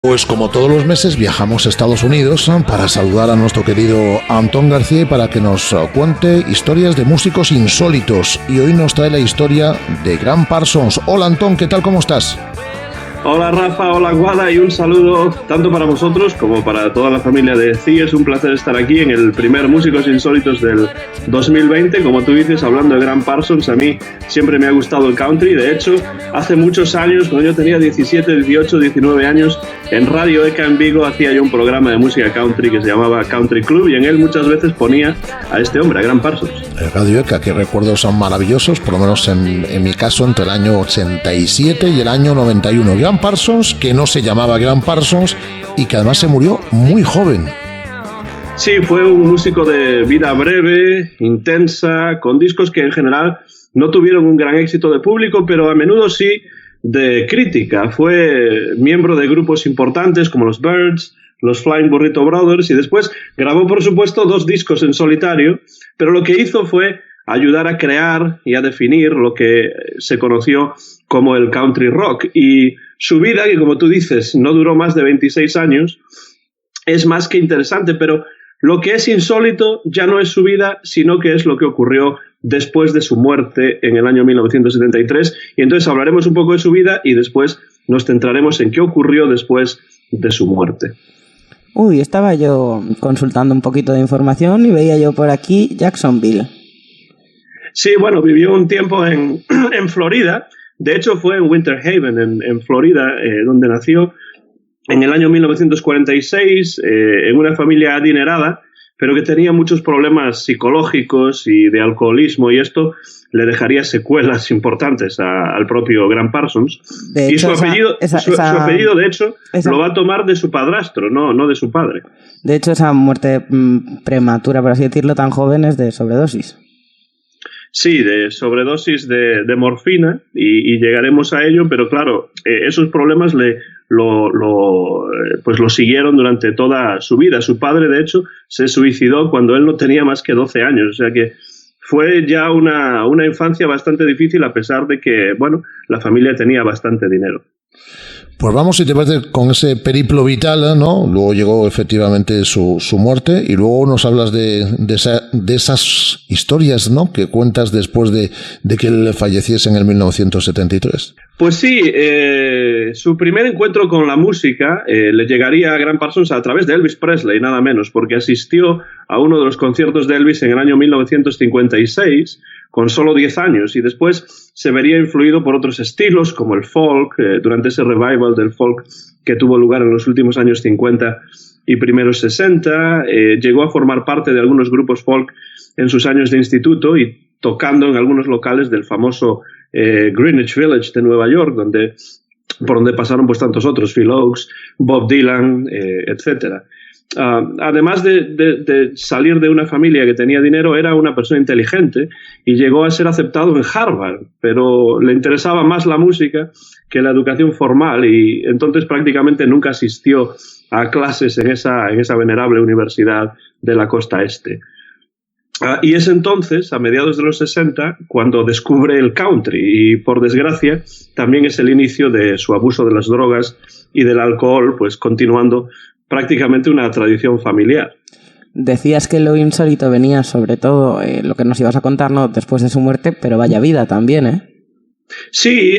Pues como todos los meses viajamos a Estados Unidos para saludar a nuestro querido Antón García y para que nos cuente historias de músicos insólitos. Y hoy nos trae la historia de Gram Parsons. Hola Antón, ¿qué tal? ¿Cómo estás? Hola Rafa, hola Guada y un saludo tanto para vosotros como para toda la familia de CIE. Es un placer estar aquí en el primer Músicos Insólitos del 2020. Como tú dices, hablando de Gram Parsons, a mí siempre me ha gustado el country. De hecho, hace muchos años, cuando yo tenía 17, 18, 19 años, en Radio ECA en Vigo hacía yo un programa de música country que se llamaba Country Club y en él muchas veces ponía a este hombre, a Gram Parsons. Radio ECA, que recuerdos son maravillosos, por lo menos en mi caso, entre el año 87 y el año 91. Gram Parsons, que no se llamaba Gram Parsons y que además se murió muy joven. Sí, fue un músico de vida breve, intensa, con discos que en general no tuvieron un gran éxito de público, pero a menudo sí de crítica. Fue miembro de grupos importantes como los Byrds, los Flying Burrito Brothers, y después grabó, por supuesto, 2 discos en solitario, pero lo que hizo fue ayudar a crear y a definir lo que se conoció como el country rock. Y su vida, que como tú dices, no duró más de 26 años, es más que interesante, pero lo que es insólito ya no es su vida, sino que es lo que ocurrió después de su muerte en el año 1973. Y entonces hablaremos un poco de su vida y después nos centraremos en qué ocurrió después de su muerte. Uy, estaba yo consultando un poquito de información y veía yo por aquí Jacksonville. Sí, bueno, vivió un tiempo en Florida. De hecho, fue en Winter Haven, en Florida, donde nació en el año 1946, en una familia adinerada, pero que tenía muchos problemas psicológicos y de alcoholismo, y esto le dejaría secuelas importantes al propio Gram Parsons. De hecho, y su apellido, de hecho, lo va a tomar de su padrastro, no de su padre. De hecho, esa muerte prematura, por así decirlo, tan joven, es de sobredosis. Sí, de sobredosis de morfina, y llegaremos a ello, pero claro, esos problemas pues lo siguieron durante toda su vida. Su padre, de hecho, se suicidó cuando él no tenía más que 12 años, o sea que fue ya una infancia bastante difícil, a pesar de que, bueno, la familia tenía bastante dinero. Pues vamos, si te parece, con ese periplo vital, ¿no? Luego llegó efectivamente su muerte y luego nos hablas de esas historias, ¿no?, que cuentas después de que él falleciese en el 1973. Pues sí, su primer encuentro con la música le llegaría a Gram Parsons a través de Elvis Presley, nada menos, porque asistió a uno de los conciertos de Elvis en el año 1956, con solo 10 años, y después se vería influido por otros estilos como el folk, durante ese revival del folk que tuvo lugar en los últimos años 50 y primeros 60, llegó a formar parte de algunos grupos folk en sus años de instituto y tocando en algunos locales del famoso Greenwich Village de Nueva York, por donde pasaron pues tantos otros, Phil Ochs, Bob Dylan, etcétera. Además de salir de una familia que tenía dinero, era una persona inteligente y llegó a ser aceptado en Harvard, pero le interesaba más la música que la educación formal, y entonces prácticamente nunca asistió a clases en esa venerable universidad de la costa este. Y es entonces, a mediados de los 60, cuando descubre el country, y por desgracia también es el inicio de su abuso de las drogas y del alcohol, pues continuando prácticamente una tradición familiar. Decías que lo insólito venía sobre todo lo que nos ibas a contarnos después de su muerte, pero vaya vida también, ¿eh? Sí,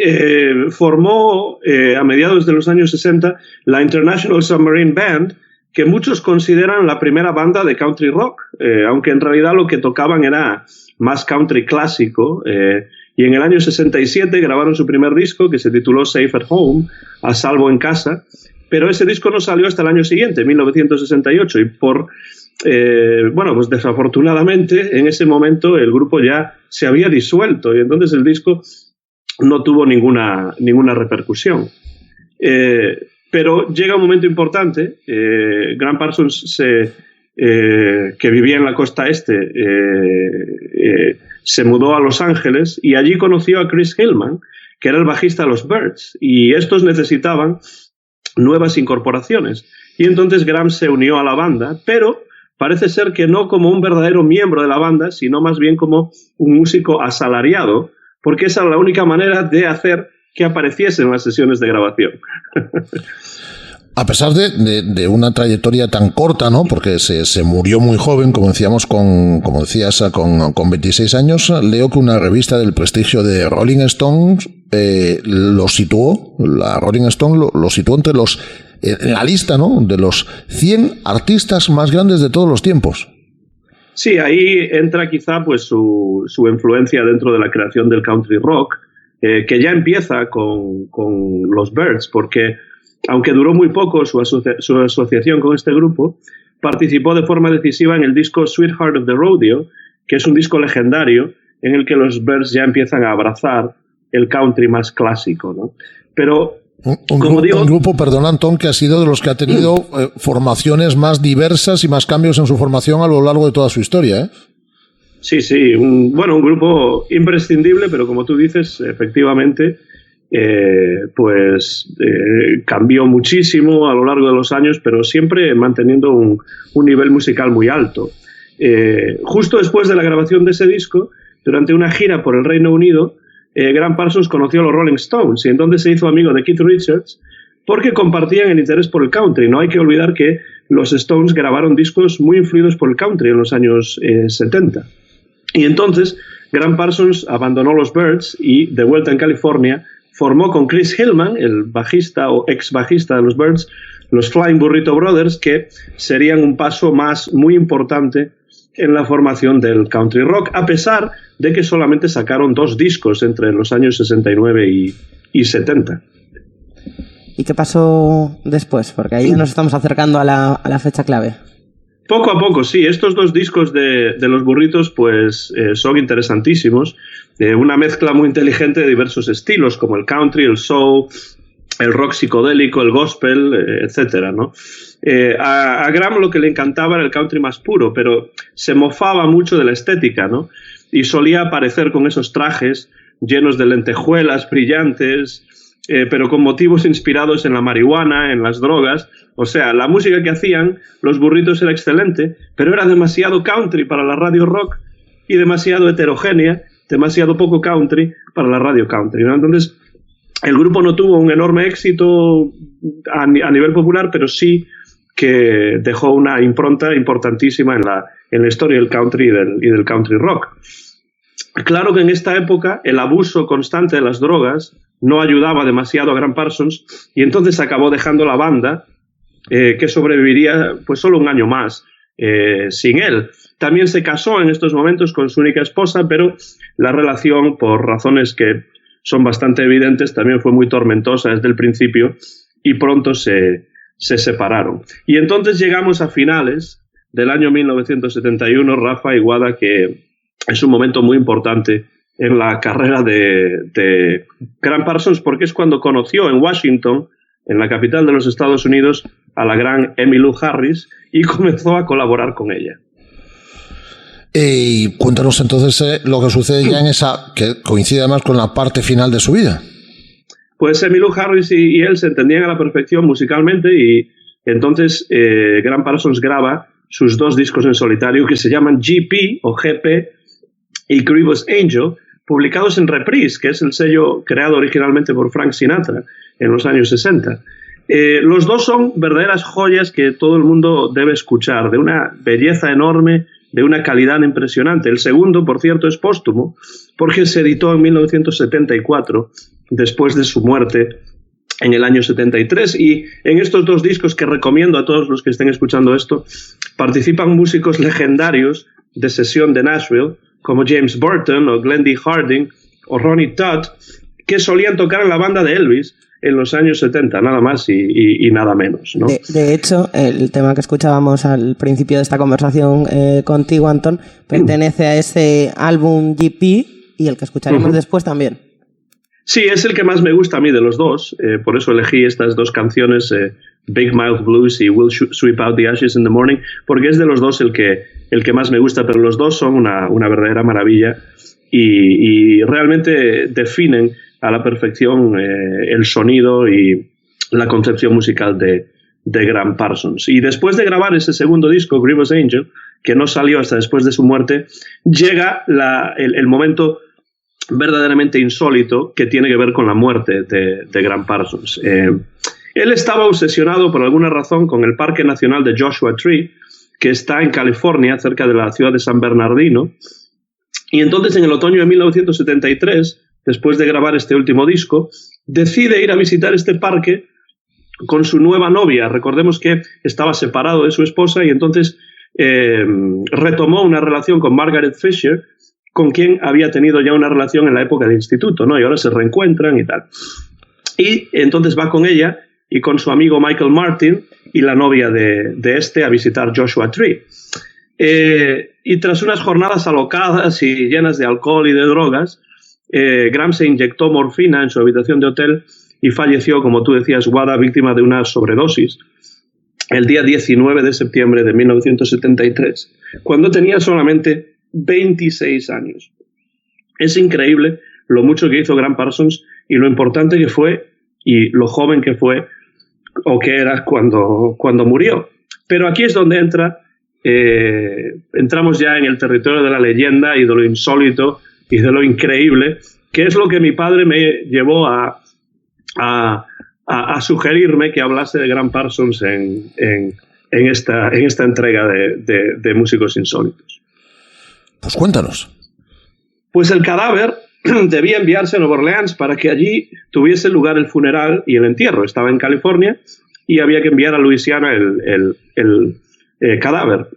formó a mediados de los años 60 la International Submarine Band, que muchos consideran la primera banda de country rock, aunque en realidad lo que tocaban era más country clásico, y en el año 67 grabaron su primer disco, que se tituló Safe at Home, a salvo en casa, pero ese disco no salió hasta el año siguiente, 1968, y pues desafortunadamente en ese momento el grupo ya se había disuelto, y entonces el disco no tuvo ninguna repercusión. Pero llega un momento importante. Gram Parsons, que vivía en la costa este, se mudó a Los Ángeles y allí conoció a Chris Hillman, que era el bajista de los Byrds, y estos necesitaban nuevas incorporaciones. Y entonces Gram se unió a la banda, pero parece ser que no como un verdadero miembro de la banda, sino más bien como un músico asalariado, porque esa era la única manera de hacer que apareciese en las sesiones de grabación. A pesar de una trayectoria tan corta, ¿no? Porque se murió muy joven, como decíamos, como decías, con 26 años, leo que una revista del prestigio de Rolling Stones la Rolling Stone lo situó entre en la lista, ¿no? De los 100 artistas más grandes de todos los tiempos. Sí, ahí entra quizá pues su influencia dentro de la creación del country rock, que ya empieza con los Byrds, porque aunque duró muy poco su asociación con este grupo, participó de forma decisiva en el disco Sweetheart of the Rodeo, que es un disco legendario en el que los Byrds ya empiezan a abrazar el country más clásico, ¿no? Pero, como digo... Un grupo, perdón, Antón, que ha sido de los que ha tenido formaciones más diversas y más cambios en su formación a lo largo de toda su historia, ¿eh? Sí, un grupo imprescindible, pero como tú dices, efectivamente... cambió muchísimo a lo largo de los años, pero siempre manteniendo un nivel musical muy alto. Justo después de la grabación de ese disco, durante una gira por el Reino Unido, Graham Parsons conoció a los Rolling Stones y entonces se hizo amigo de Keith Richards porque compartían el interés por el country. No hay que olvidar que los Stones grabaron discos muy influidos por el country en los años 70. Y entonces Graham Parsons abandonó los Byrds y, de vuelta en California, formó con Chris Hillman, el bajista o ex bajista de los Byrds, los Flying Burrito Brothers, que serían un paso muy importante en la formación del country rock, a pesar de que solamente sacaron 2 discos entre los años 69 y 70. ¿Y qué pasó después? Porque ahí nos estamos acercando a la fecha clave. Poco a poco, sí. Estos 2 discos de los Burritos pues son interesantísimos. Una mezcla muy inteligente de diversos estilos, como el country, el soul, el rock psicodélico, el gospel, etcétera, ¿no? A Graham lo que le encantaba era el country más puro, pero se mofaba mucho de la estética, ¿no? Y solía aparecer con esos trajes llenos de lentejuelas brillantes, pero con motivos inspirados en la marihuana, en las drogas. O sea, la música que hacían los Burritos era excelente, pero era demasiado country para la radio rock y demasiado heterogénea, demasiado poco country para la radio country, ¿no? Entonces, el grupo no tuvo un enorme éxito a nivel popular, pero sí que dejó una impronta importantísima en la historia del country y del country rock. Claro que en esta época el abuso constante de las drogas no ayudaba demasiado a Graham Parsons y entonces acabó dejando la banda, que sobreviviría pues solo un año más sin él. También se casó en estos momentos con su única esposa, pero la relación, por razones que son bastante evidentes, también fue muy tormentosa desde el principio y pronto se separaron. Y entonces llegamos a finales del año 1971, Rafa y Guada, que es un momento muy importante en la carrera de Graham Parsons, porque es cuando conoció en Washington, en la capital de los Estados Unidos, a la gran Emmylou Harris y comenzó a colaborar con ella. Y cuéntanos entonces lo que sucede ya en esa, que coincide además con la parte final de su vida. Pues Emmylou Harris y él se entendían a la perfección musicalmente y entonces Graham Parsons graba sus 2 discos en solitario que se llaman GP o GP y Grievous Angel, publicados en Reprise, que es el sello creado originalmente por Frank Sinatra en los años 60. Los 2 son verdaderas joyas que todo el mundo debe escuchar, de una belleza enorme, de una calidad impresionante. El segundo, por cierto, es póstumo, porque se editó en 1974, después de su muerte en el año 73. Y en estos 2 discos, que recomiendo a todos los que estén escuchando esto, participan músicos legendarios de sesión de Nashville, como James Burton o Glendy Harding o Ronnie Todd, que solían tocar en la banda de Elvis en los años 70, nada más y nada menos, ¿no? De hecho, el tema que escuchábamos al principio de esta conversación contigo, Antón, pertenece a ese álbum GP y el que escucharemos después también. Sí, es el que más me gusta a mí de los 2, por eso elegí estas 2 canciones, Big Mouth Blues y We'll Sweep Out the Ashes in the Morning, porque es de los 2 el que más me gusta, pero los 2 son una verdadera maravilla y realmente definen a la perfección el sonido y la concepción musical de Graham Parsons. Y después de grabar ese segundo disco, Grievous Angel, que no salió hasta después de su muerte, llega el momento verdaderamente insólito que tiene que ver con la muerte de Graham Parsons. Él estaba obsesionado por alguna razón con el Parque Nacional de Joshua Tree, que está en California, cerca de la ciudad de San Bernardino. Y entonces, en el otoño de 1973, después de grabar este último disco, decide ir a visitar este parque con su nueva novia. Recordemos que estaba separado de su esposa y entonces retomó una relación con Margaret Fisher, con quien había tenido ya una relación en la época de instituto, ¿no? Y ahora se reencuentran y tal. Y entonces va con ella y con su amigo Michael Martin y la novia de este a visitar Joshua Tree. Y tras unas jornadas alocadas y llenas de alcohol y de drogas, Graham se inyectó morfina en su habitación de hotel y falleció, como tú decías, Wada, víctima de una sobredosis, el día 19 de septiembre de 1973, cuando tenía solamente 26 años. Es increíble lo mucho que hizo Graham Parsons y lo importante que fue y lo joven que fue o que era cuando murió. Pero aquí es donde entramos ya en el territorio de la leyenda y de lo insólito y de lo increíble, que es lo que mi padre me llevó a sugerirme que hablase de Graham Parsons en esta entrega de Músicos Insólitos. Pues cuéntanos. Pues el cadáver debía enviarse a Nueva Orleans para que allí tuviese lugar el funeral y el entierro. Estaba en California y había que enviar a Luisiana el cadáver.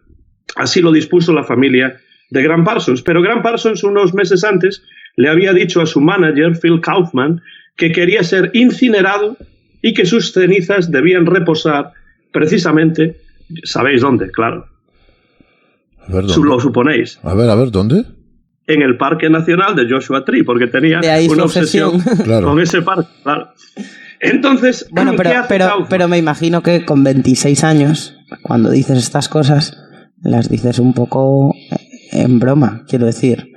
Así lo dispuso la familia de Graham Parsons. Pero Graham Parsons, unos meses antes, le había dicho a su manager, Phil Kaufman, que quería ser incinerado y que sus cenizas debían reposar precisamente, ¿sabéis dónde? Claro. A ver, ¿dónde? Lo suponéis. A ver, ¿dónde? En el Parque Nacional de Joshua Tree, porque tenía una obsesión claro. con ese parque. Claro. Entonces, bueno, pero me imagino que con 26 años, cuando dices estas cosas, las dices un poco en broma, quiero decir.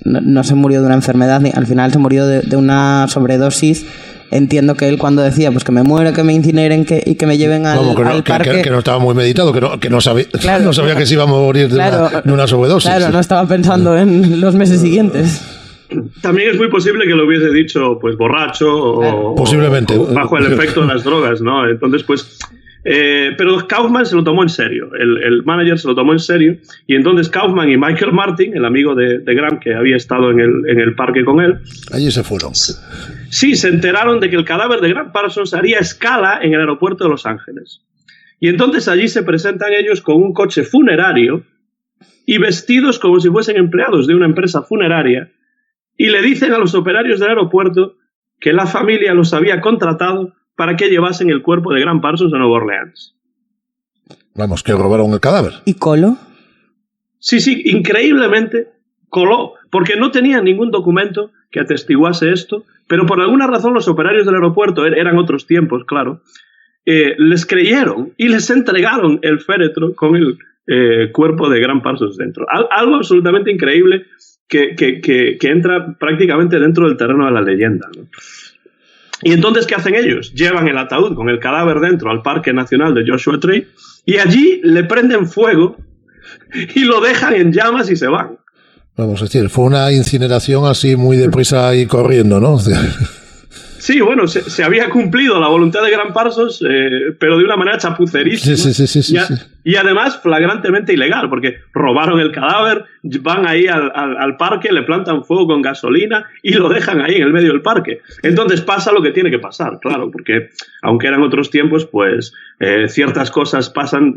No se murió de una enfermedad, al final se murió de una sobredosis. Entiendo que él cuando decía pues que me muero, que me incineren y que me lleven al parque... Que no estaba muy meditado, que no sabía, claro, no sabía que se iba a morir de una sobredosis. Claro, no estaba pensando en los meses siguientes. También es muy posible que lo hubiese dicho pues borracho claro. Posiblemente. O bajo el efecto de las drogas, ¿no? Entonces pues... pero Kaufman se lo tomó en serio, el manager se lo tomó en serio, y entonces Kaufman y Michael Martin, el amigo de Graham que había estado en el parque con él, allí se fueron. Sí, se enteraron de que el cadáver de Graham Parsons haría escala en el aeropuerto de Los Ángeles. Y entonces allí se presentan ellos con un coche funerario y vestidos como si fuesen empleados de una empresa funeraria, y le dicen a los operarios del aeropuerto que la familia los había contratado para que llevasen el cuerpo de Graham Parsons a Nueva Orleans. Vamos, que robaron el cadáver. ¿Y coló? Sí, increíblemente coló, porque no tenían ningún documento que atestiguase esto, pero por alguna razón los operarios del aeropuerto, eran otros tiempos, claro, les creyeron y les entregaron el féretro con el cuerpo de Graham Parsons dentro. Algo absolutamente increíble que entra prácticamente dentro del terreno de la leyenda, ¿no? Y entonces, ¿qué hacen ellos? Llevan el ataúd con el cadáver dentro al Parque Nacional de Joshua Tree y allí le prenden fuego y lo dejan en llamas y se van. Vamos a decir, fue una incineración así muy deprisa y corriendo, ¿no? Sí, bueno, se había cumplido la voluntad de Graham Parsons, pero de una manera chapucerísima. Sí. Y además flagrantemente ilegal, porque robaron el cadáver, van ahí al parque, le plantan fuego con gasolina y lo dejan ahí en el medio del parque. Entonces pasa lo que tiene que pasar, claro, porque aunque eran otros tiempos, pues ciertas cosas pasan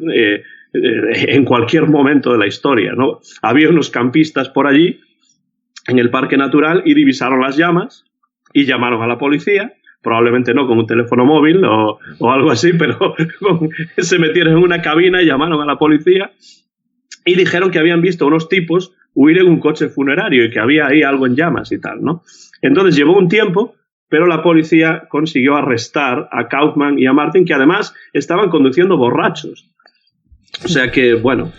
en cualquier momento de la historia, ¿no? Había unos campistas por allí, en el parque natural, y divisaron las llamas y llamaron a la policía, probablemente no con un teléfono móvil o algo así, pero se metieron en una cabina y llamaron a la policía y dijeron que habían visto a unos tipos huir en un coche funerario y que había ahí algo en llamas y tal, ¿no? Entonces llevó un tiempo, pero la policía consiguió arrestar a Kaufman y a Martin, que además estaban conduciendo borrachos. O sea que, bueno,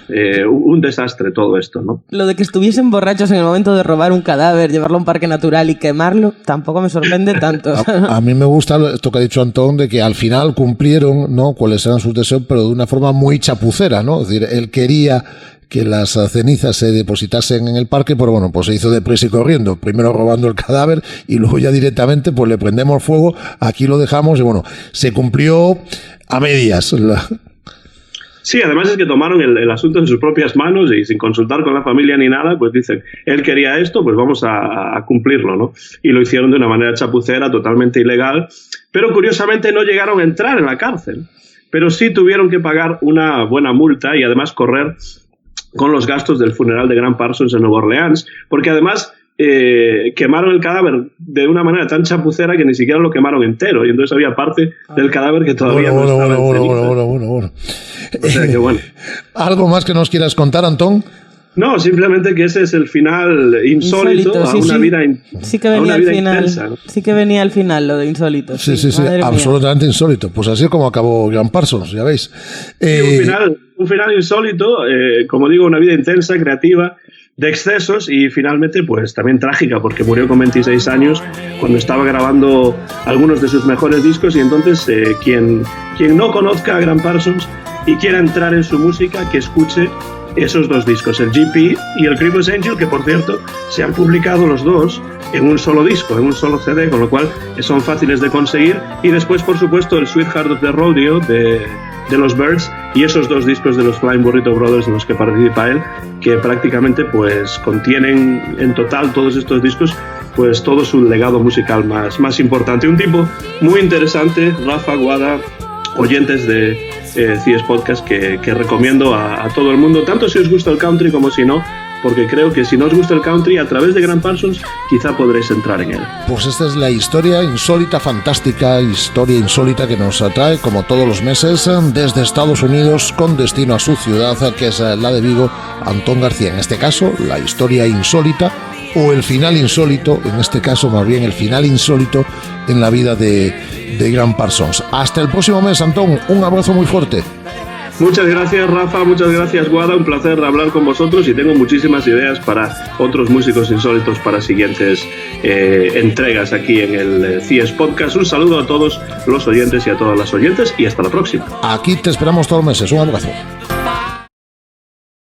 un desastre todo esto, ¿no? Lo de que estuviesen borrachos en el momento de robar un cadáver, llevarlo a un parque natural y quemarlo, tampoco me sorprende tanto. A mí me gusta esto que ha dicho Antón, de que al final cumplieron, ¿no?, cuáles eran sus deseos, pero de una forma muy chapucera, ¿no? Es decir, él quería que las cenizas se depositasen en el parque, pero bueno, pues se hizo deprisa y corriendo, primero robando el cadáver y luego ya directamente pues le prendemos fuego, aquí lo dejamos y bueno, se cumplió a medias. Sí, además es que tomaron el asunto en sus propias manos y sin consultar con la familia ni nada, pues dicen, él quería esto, pues vamos a cumplirlo, ¿no? Y lo hicieron de una manera chapucera, totalmente ilegal, pero curiosamente no llegaron a entrar en la cárcel, pero sí tuvieron que pagar una buena multa y además correr con los gastos del funeral de Graham Parsons en Nueva Orleans, porque además quemaron el cadáver de una manera tan chapucera que ni siquiera lo quemaron entero, y entonces había parte del cadáver que todavía no estaba en ceniza. O sea que bueno. ¿Algo más que nos quieras contar, Antón? No, simplemente que ese es el final insólito a una vida intensa. Sí que venía al final, intensa, ¿no? Sí que venía al final lo de insólito. Sí, absolutamente insólito. Pues así es como acabó Graham Parsons, ya veis. Un final insólito, como digo, una vida intensa, creativa, de excesos y finalmente pues también trágica porque murió con 26 años cuando estaba grabando algunos de sus mejores discos y entonces quien no conozca a Graham Parsons y quiera entrar en su música, que escuche esos dos discos, el GP y el Cripples Angel, que por cierto se han publicado los dos en un solo disco, en un solo CD, con lo cual son fáciles de conseguir, y después por supuesto el Sweetheart of the Rodeo de los Byrds y esos dos discos de los Flying Burrito Brothers en los que participa él, que prácticamente pues contienen en total todos estos discos pues todo su legado musical más importante. Un tipo muy interesante, Rafa, Guada, oyentes de CS Podcast, que recomiendo a todo el mundo, tanto si os gusta el country como si no, porque creo que si no os gusta el country, a través de Graham Parsons quizá podréis entrar en él. Pues esta es la historia insólita, fantástica, historia insólita que nos atrae como todos los meses desde Estados Unidos con destino a su ciudad, que es la de Vigo, Antón García. En este caso, la historia insólita o el final insólito, en este caso más bien el final insólito en la vida de Graham Parsons. Hasta el próximo mes, Antón, un abrazo muy fuerte. Muchas gracias, Rafa, muchas gracias, Guada, un placer hablar con vosotros y tengo muchísimas ideas para otros músicos insólitos para siguientes entregas aquí en el CS Podcast. Un saludo a todos los oyentes y a todas las oyentes y hasta la próxima. Aquí te esperamos todos los meses, un abrazo.